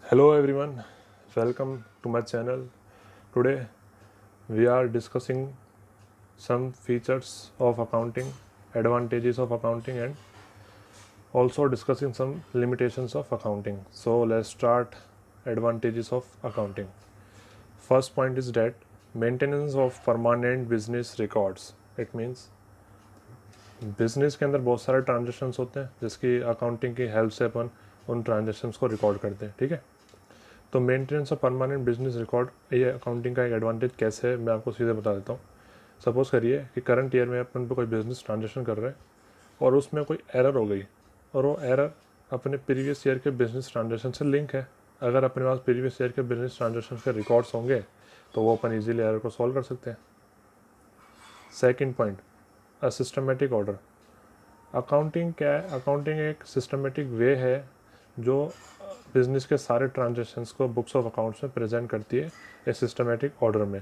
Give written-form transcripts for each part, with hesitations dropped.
Hello everyone, welcome to my channel. Today we are discussing some features of accounting, advantages of accounting, and also discussing some limitations of accounting. So let's start advantages of accounting. First point is that maintenance of permanent business records. It means business के अंदर बहुत सारे transactions होते हैं जिसकी accounting की help से अपन उन ट्रांजेक्शन्स को रिकॉर्ड करते हैं, ठीक है। तो maintenance of permanent business record ये अकाउंटिंग का एक एडवांटेज कैसे है मैं आपको सीधे बता देता हूँ। सपोज़ करिए कि करंट ईयर में अपन पे कोई बिजनेस ट्रांजेक्शन कर रहे हैं और उसमें कोई एरर हो गई और वो एरर अपने प्रीवियस ईयर के बिजनेस ट्रांजेक्शन से लिंक है। अगर अपने पास प्रीवियस ईयर के बिजनेस ट्रांजेक्शन के रिकॉर्ड्स होंगे तो वो अपन ईजिली एरर को सॉल्व कर सकते हैं। Second point, a systematic order. Accounting क्या है? अकाउंटिंग एक सिस्टमेटिक वे है जो बिजनेस के सारे ट्रांजेक्शन्स को बुक्स ऑफ अकाउंट्स में प्रेजेंट करती है एक सिस्टमेटिक ऑर्डर में।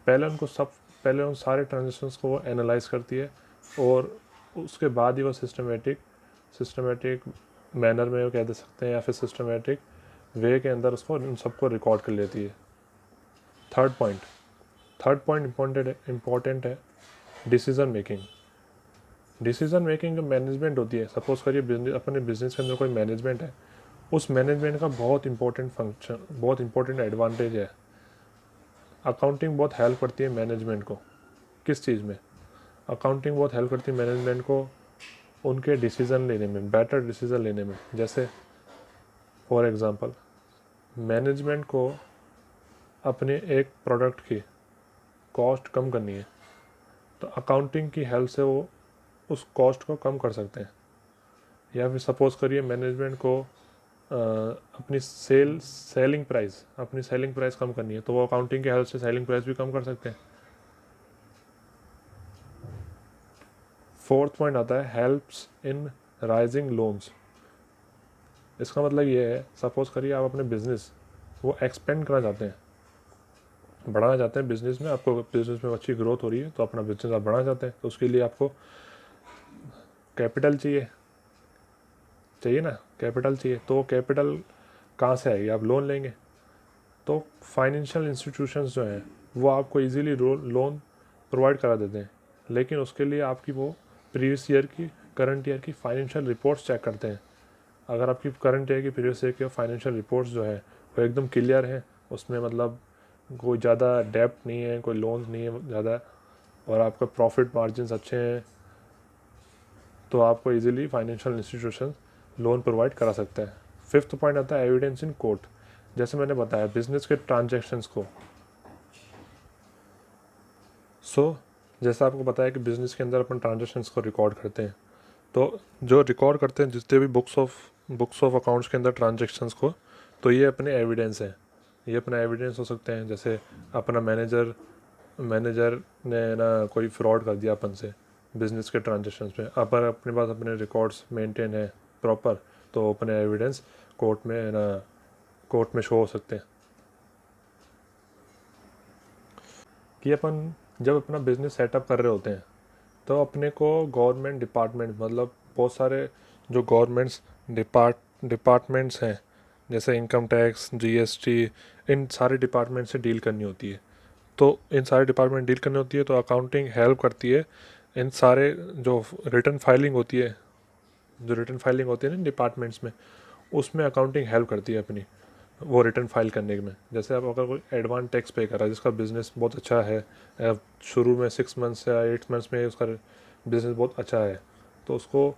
पहले उन सारे ट्रांजेक्शन्स को वो एनालाइज करती है और उसके बाद ही वो सिस्टमेटिक मैनर में वो कह दे सकते हैं या फिर सिस्टमेटिक वे के अंदर उसको उन सबको रिकॉर्ड कर लेती है। थर्ड पॉइंट इम्पॉर्टेंट है डिसीज़न मेकिंग जो मैनेजमेंट होती है। सपोज़ करिए अपने बिजनेस के अंदर कोई मैनेजमेंट है, उस मैनेजमेंट का बहुत इंपॉर्टेंट एडवांटेज है। अकाउंटिंग बहुत हेल्प करती है मैनेजमेंट को। किस चीज़ में? अकाउंटिंग बहुत हेल्प करती है मैनेजमेंट को उनके डिसीज़न लेने में, बेटर डिसीज़न लेने में। जैसे फॉर एग्ज़ाम्पल मैनेजमेंट को अपने एक प्रोडक्ट की कॉस्ट कम करनी है तो अकाउंटिंग की हेल्प से वो उस कॉस्ट को कम कर सकते हैं। या फिर सपोज़ करिए मैनेजमेंट को अपनी सेलिंग प्राइस कम करनी है तो वो अकाउंटिंग के हेल्प से सेलिंग प्राइस भी कम कर सकते हैं। फोर्थ पॉइंट आता है हेल्प्स इन राइजिंग लोन्स। इसका मतलब ये है, सपोज़ करिए आप अपने बिजनेस वो एक्सपेंड करना चाहते हैं, बढ़ाना चाहते हैं बिजनेस में, आपको बिजनेस में अच्छी ग्रोथ हो रही है तो अपना बिजनेस आप बढ़ाना चाहते हैं तो उसके लिए आपको कैपिटल चाहिए ना, कैपिटल चाहिए। तो कैपिटल कहाँ से आएगी? आप लोन लेंगे। तो फाइनेंशियल इंस्टीट्यूशंस जो हैं वो आपको इजीली लोन प्रोवाइड करा देते हैं, लेकिन उसके लिए आपकी वो प्रीवियस ईयर की करंट ईयर की फाइनेंशियल रिपोर्ट्स चेक करते हैं। अगर आपकी करंट ईयर की प्रीवियस ईयर की फाइनेंशियल रिपोर्ट्स जो है वो एकदम क्लियर है, उसमें मतलब कोई ज़्यादा डेप्ट नहीं है, कोई लोन नहीं है ज़्यादा, और आपका प्रॉफिट मार्जिन अच्छे हैं, तो आपको easily financial institution loan provide करा सकता है। फिफ्थ पॉइंट आता है एविडेंस इन कोर्ट। जैसे मैंने बताया बिजनेस के ट्रांजेक्शन्स को जैसा आपको पता है कि बिज़नेस के अंदर अपन ट्रांजेक्शन्स को रिकॉर्ड करते हैं, तो जो रिकॉर्ड करते हैं जितने भी बुक्स ऑफ अकाउंट्स के अंदर ट्रांजेक्शन्स को, तो ये अपने एविडेंस हैं। ये अपना एविडेंस हो सकते हैं। जैसे अपना मैनेजर ने ना कोई फ्रॉड कर दिया अपन से बिजनेस के ट्रांजेक्शन्स में, अपन अपने पास अपने रिकॉर्ड्स मेंटेन है प्रॉपर, तो अपने एविडेंस कोर्ट में शो हो सकते हैं कि अपन जब अपना बिजनेस सेटअप कर रहे होते हैं तो अपने को गवर्नमेंट डिपार्टमेंट, मतलब बहुत सारे जो डिपार्टमेंट्स हैं जैसे इनकम टैक्स, जीएसटी, इन सारे डिपार्टमेंट से डील करनी होती है। तो इन सारे डिपार्टमेंट डील करनी होती है तो अकाउंटिंग हेल्प करती है इन सारे जो रिटर्न फाइलिंग होती है ना डिपार्टमेंट्स में, उसमें अकाउंटिंग हेल्प करती है अपनी वो रिटर्न फाइल करने में। जैसे आप अगर कोई एडवांस टैक्स पे कर रहा है जिसका बिज़नेस बहुत अच्छा है, शुरू में 6 मंथ्स या 8 मंथ्स में उसका बिज़नेस बहुत अच्छा है, तो उसको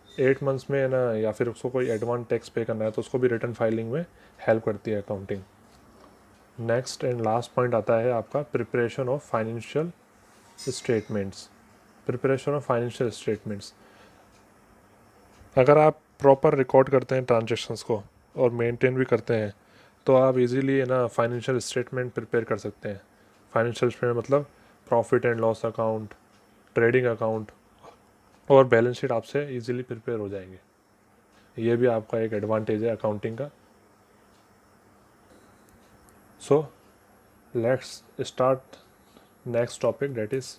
8 मंथ्स में ना, या फिर उसको कोई एडवांस टैक्स पे करना है तो उसको भी रिटर्न फाइलिंग में हेल्प करती है accounting. Next and last point आता है आपका प्रिपरेशन ऑफ फाइनेंशियल स्टेटमेंट्स। अगर आप प्रॉपर रिकॉर्ड करते हैं ट्रांजेक्शन्स को और मेंटेन भी करते हैं तो आप इजीली ना फाइनेंशियल स्टेटमेंट प्रिपेयर कर सकते हैं। फाइनेंशियल स्टेटमेंट मतलब profit and loss account, trading account और बैलेंस शीट आपसे इजीली प्रिपेयर हो जाएंगे। ये भी आपका एक एडवांटेज है अकाउंटिंग का। So let's start next topic, that is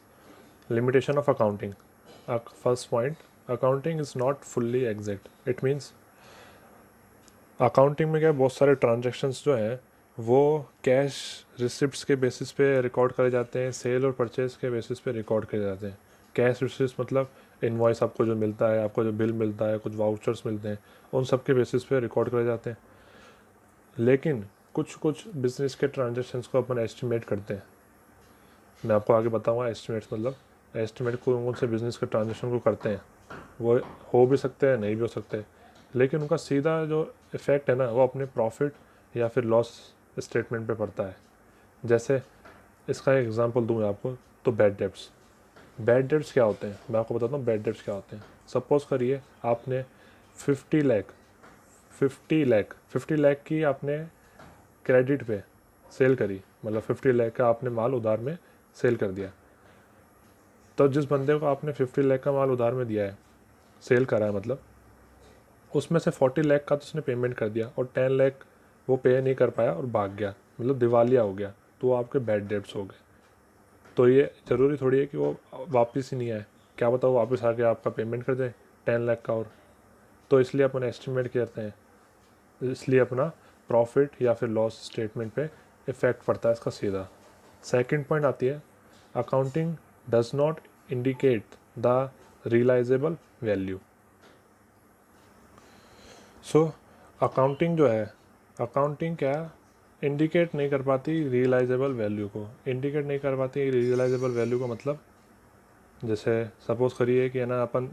limitation of accounting. First point, accounting is not fully exact. It means accounting में क्या है, बहुत सारे ट्रांजैक्शंस जो हैं वो कैश रिसिप्ट्स के बेसिस पे रिकॉर्ड करे जाते हैं, सेल और परचेज के बेसिस पे रिकॉर्ड करे जाते हैं। कैश रिसिप्ट्स मतलब इनवॉइस आपको जो मिलता है, आपको जो बिल मिलता है, कुछ वाउचर्स मिलते हैं, उन सब के बेसिस पे रिकॉर्ड करे जाते हैं। लेकिन कुछ कुछ बिजनेस के ट्रांजैक्शंस को अपन एस्टिमेट करते हैं। मैं आपको आगे बताऊंगा एस्टिमेट्स मतलब एस्टिमेट कौन से बिजनेस के ट्रांजैक्शन को करते हैं। वो हो भी सकते हैं, नहीं भी हो सकते, लेकिन उनका सीधा जो इफ़ेक्ट है ना वो अपने प्रॉफिट या फिर लॉस स्टेटमेंट पे पड़ता है। जैसे इसका एक एग्जांपल दूँ मैं आपको, तो बैड डेब्ट्स क्या होते हैं, मैं आपको बताता हूँ बैड डेब्ट्स क्या होते हैं। सपोज़ करिए आपने 50 लाख की आपने क्रेडिट पे सेल करी, मतलब 50 लाख का आपने माल उधार में सेल कर दिया। तो जिस बंदे को आपने 50 लाख का माल उधार में दिया है, सेल करा है मतलब, उसमें से 40 लाख का तो उसने पेमेंट कर दिया और 10 लाख वो पे नहीं कर पाया और भाग गया, मतलब दिवालिया हो गया, तो वो आपके बैड डेब्ट्स हो गए। तो ये ज़रूरी थोड़ी है कि वो वापस ही नहीं आए, क्या बताओ वापस आके आपका पेमेंट कर जाए 10 लाख का और। तो इसलिए अपन एस्टिमेट करते हैं, इसलिए अपना प्रॉफिट या फिर लॉस स्टेटमेंट पे इफ़ेक्ट पड़ता है इसका सीधा। सेकंड पॉइंट आती है, accounting does not indicate the realisable value. So accounting जो है, अकाउंटिंग क्या इंडिकेट नहीं कर पाती रियलाइजेबल वैल्यू को। इंडिकेट नहीं कर पाती रियलाइजेबल वैल्यू का मतलब, जैसे सपोज़ करिए कि है ना अपन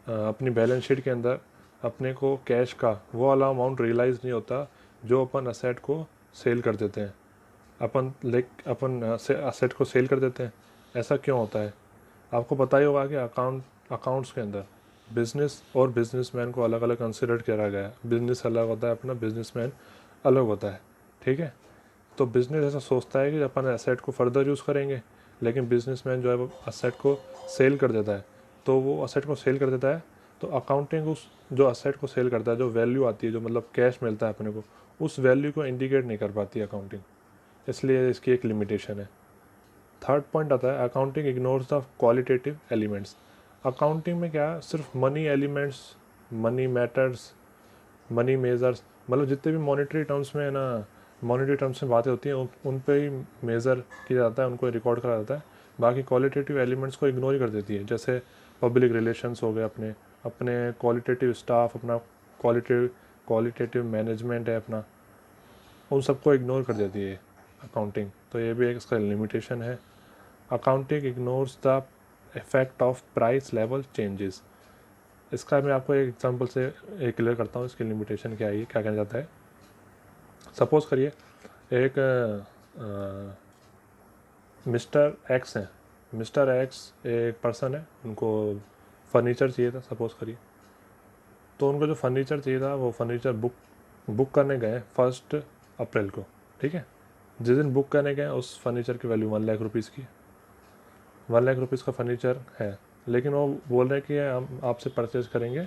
अपनी बैलेंस शीट के अंदर अपने को कैश का वो वाला अमाउंट रियलाइज़ नहीं होता जो अपन असेट को सेल कर देते हैं। अपन असेट को सेल कर देते हैं, ऐसा क्यों होता है? आपको पता ही होगा कि अकाउंट्स के अंदर बिजनेस और बिजनेसमैन को अलग अलग कंसिडर करा गया है। बिजनेस अलग होता है अपना, बिजनेसमैन अलग होता है, ठीक है। तो बिजनेस ऐसा सोचता है कि अपन एसेट को फर्दर यूज़ करेंगे, लेकिन बिजनेसमैन जो है वो असेट को सेल कर देता है। तो वो असेट को सेल कर देता है, तो अकाउंटिंग उस जो असेट को सेल करता है, जो वैल्यू आती है, जो मतलब कैश मिलता है अपने को, उस वैल्यू को इंडिकेट नहीं कर पाती अकाउंटिंग, इसलिए इसकी एक लिमिटेशन है। थर्ड पॉइंट आता है, accounting ignores the qualitative elements. Accounting में क्या है, सिर्फ money elements, money matters, money measures, मतलब जितने भी मॉनेटरी टर्म्स में है ना, मॉनेटरी टर्म्स में बातें होती हैं उन पे ही मेज़र किया जाता है, उनको रिकॉर्ड करा जाता है। बाकी क्वालिटेटिव एलिमेंट्स को इग्नोर ही कर देती है। जैसे पब्लिक रिलेशंस हो गए, अपने अपने क्वालिटेटिव स्टाफ, अपना क्वालिटेटिव क्वालिटेटिव मैनेजमेंट है अपना, उन सबको इग्नोर कर देती है अकाउंटिंग। तो ये भी एक इसका लिमिटेशन है। Accounting ignores the effect of price level changes. इसका मैं आपको एक एग्जांपल से एक क्लियर करता हूँ, इसकी लिमिटेशन क्या है, ये क्या कहना चाहता है। सपोज़ करिए एक मिस्टर एक्स हैं, मिस्टर एक्स एक पर्सन है, उनको फर्नीचर चाहिए था सपोज़ करिए। तो उनको जो फर्नीचर चाहिए था वो फर्नीचर बुक करने गए 1 अप्रैल को, ठीक है। जिस दिन बुक करने गए उस फर्नीचर की वैल्यू 1 लाख रुपीज़ की, 1 लाख रुपीज़ का फर्नीचर है। लेकिन वो बोल रहे हैं कि हम आपसे परचेज़ करेंगे,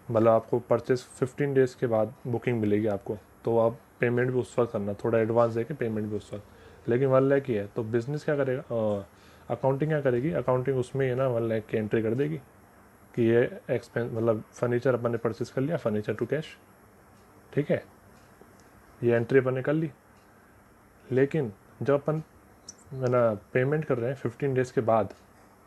मतलब आपको परचेज़ 15 डेज़ के बाद बुकिंग मिलेगी आपको, तो आप पेमेंट भी उस वक्त करना, थोड़ा एडवांस देके पेमेंट भी उस वक्त। लेकिन 1 लाख की है, तो बिज़नेस क्या करेगा, अकाउंटिंग क्या करेगी, अकाउंटिंग उसमें है ना 1 लाख की एंट्री कर देगी कि ये एक्सपेंस, मतलब फर्नीचर अपन ने परचेज़ कर लिया, फर्नीचर टू कैश, ठीक है, ये एंट्री अपन ने कर ली। लेकिन जब अपन है ना पेमेंट कर रहे हैं 15 डेज़ के बाद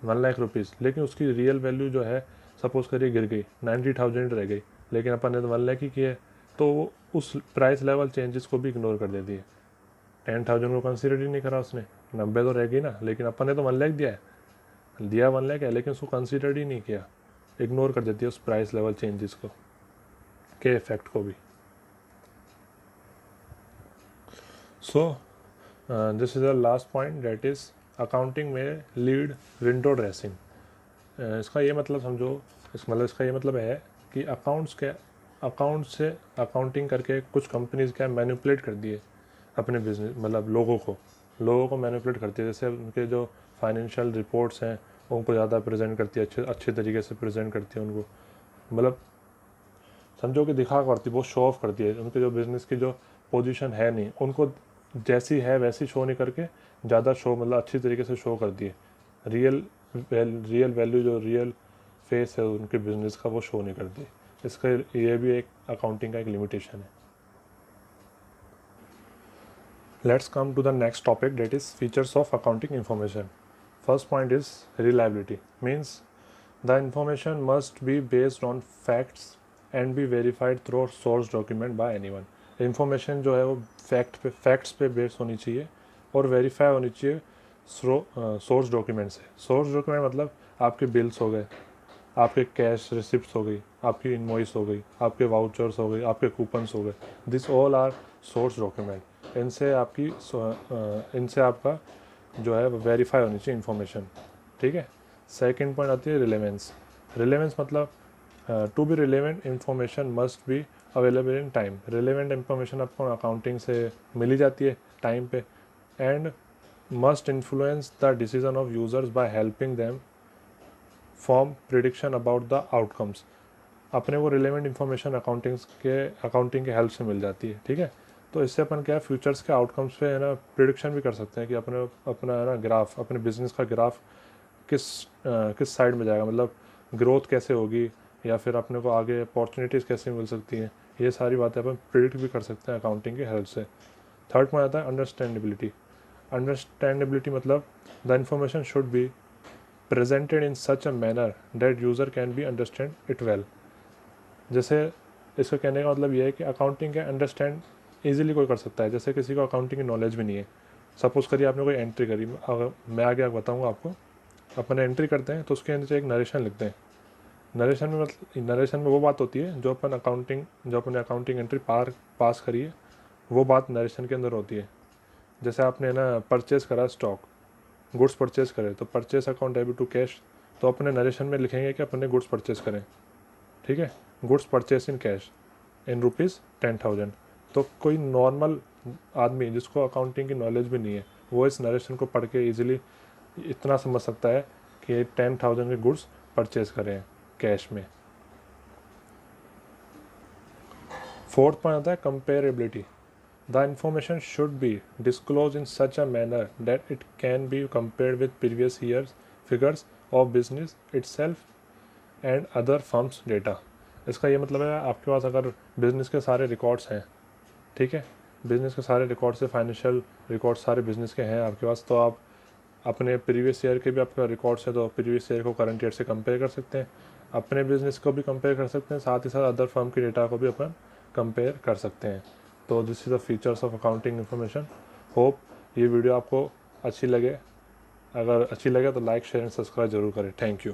1 लाख रुपीज़, लेकिन उसकी रियल वैल्यू जो है सपोज़ करिए गिर गई, 90,000 रह गई, लेकिन अपन ने तो 1 लाख ही की है, तो वो उस प्राइस लेवल चेंजेस को भी इग्नोर कर देती है। 10,000 को कंसिडर ही नहीं करा उसने, 90 तो रह गई ना, लेकिन अपन ने तो 1 लाख दिया है, दिया 1 लाख है, लेकिन उसको कंसिडर ही नहीं किया, इग्नोर कर देती है उस प्राइस लेवल चेंजेस को, के इफेक्ट को भी। So this is the last point, that is accounting में लीड विंडो ड्रेसिंग। इसका ये मतलब समझो, इसका ये मतलब है कि अकाउंट से अकाउंटिंग करके कुछ कंपनीज क्या मैनिपुलेट कर दिए अपने बिजनेस, मतलब लोगों को मैनिपुलेट करती है। जैसे उनके जो फाइनेंशियल रिपोर्ट्स हैं उनको ज़्यादा प्रेजेंट करती है, अच्छे तरीके से प्रेजेंट करती है उनको, मतलब समझो कि दिखा करती, बहुत शो ऑफ करती है। उनके जो बिज़नेस की जो पोजीशन है नहीं, उनको जैसी है वैसी शो नहीं करके ज़्यादा शो, मतलब अच्छी तरीके से शो करती है। रियल वैल्यू, जो रियल फेस है उनके बिज़नेस का, वो शो नहीं करती। इसका ये भी एक अकाउंटिंग का एक लिमिटेशन है। Let's come to the next topic, that is features of accounting information. First point is reliability, means the information must be based on facts and be verified through source document by anyone. Information जो है वो facts पे based होनी चाहिए और verify होनी चाहिए source document से। सोर्स डॉक्यूमेंट मतलब आपके बिल्स हो गए, आपके कैश रिसिप्ट्स हो गई, आपकी इनवॉइस हो गई, आपके वाउचर्स हो गए, आपके कूपन्स हो गए, this all are source document. इनसे आपका जो है वेरीफाई होनी चाहिए इन्फॉर्मेशन, ठीक है। सेकंड पॉइंट आती है रिलेवेंस। रिलेवेंस मतलब to be relevant information must be available in time. Relevant information आपको अकाउंटिंग से मिल ही जाती है टाइम पे, and must influence the decision of users by helping them form prediction about the outcomes. अपने को रिलेवेंट इन्फॉर्मेशन अकाउंटिंग के हेल्प से मिल जाती है, ठीक है। तो इससे अपन क्या है फ्यूचर्स के आउटकम्स पे है ना प्रिडिक्शन भी कर सकते हैं कि अपना है ना ग्राफ, अपने बिजनेस का ग्राफ किस साइड में जाएगा, मतलब ग्रोथ कैसे होगी या फिर अपने को आगे अपॉर्चुनिटीज़ कैसे मिल सकती हैं, ये सारी बातें अपन प्रिडिक्ट भी कर सकते हैं अकाउंटिंग की हेल्प से। थर्ड में आता है अंडरस्टैंडेबिलिटी। अंडरस्टैंडेबिलिटी मतलब the information should be presented in such a manner that user can be understand it well. जैसे इसका कहने का मतलब ये है कि अकाउंटिंग का अंडरस्टैंड ईजिली कोई कर सकता है। जैसे किसी को अकाउंटिंग की नॉलेज भी नहीं है, सपोज़ करिए आपने कोई एंट्री करी, अगर मैं आगे बताऊँगा आपको, अपन एंट्री करते हैं तो उसके नीचे एक नरेशन लिखते हैं। नरेशन में वो बात होती है जो अपने अकाउंटिंग एंट्री पास करी है, वो बात नरेशन के अंदर होती है। जैसे आपने ना परचेज़ करा स्टॉक, गुड्स परचेज़ करे, तो purchase account debit to cash, तो अपने नरेशन में लिखेंगे कि अपन ने गुड्स परचेज़ करें, ठीक है। Goods purchase in cash in ₹10,000। तो कोई नॉर्मल आदमी जिसको अकाउंटिंग की नॉलेज भी नहीं है, वो इस नरेशन को पढ़ के ईजिली इतना समझ सकता है कि 10,000 के गुड्स परचेज़ करें कैश में। फोर्थ पॉइंट आता है comparability. The information should be disclose in such a manner that it can be compared with previous years figures of business itself and other firms data. इसका ये मतलब है आपके पास अगर बिज़नेस के सारे रिकॉर्ड्स हैं, ठीक है, बिज़नेस के सारे रिकॉर्ड्स से फाइनेंशियल रिकॉर्ड्स सारे बिज़नेस के हैं आपके पास, तो आप अपने प्रीवियस ईयर के भी आपका रिकॉर्ड्स है तो प्रीवियस ईयर को करंट ईयर से कंपेयर कर सकते हैं, अपने बिज़नेस को भी कंपेयर कर सकते हैं, साथ ही साथ अदर फर्म के डेटा को भी अपन कंपेयर कर सकते हैं। तो this is the features of accounting information. Hope ये वीडियो आपको अच्छी लगे। अगर अच्छी लगे तो लाइक शेयर एंड सब्सक्राइब जरूर करें। Thank you.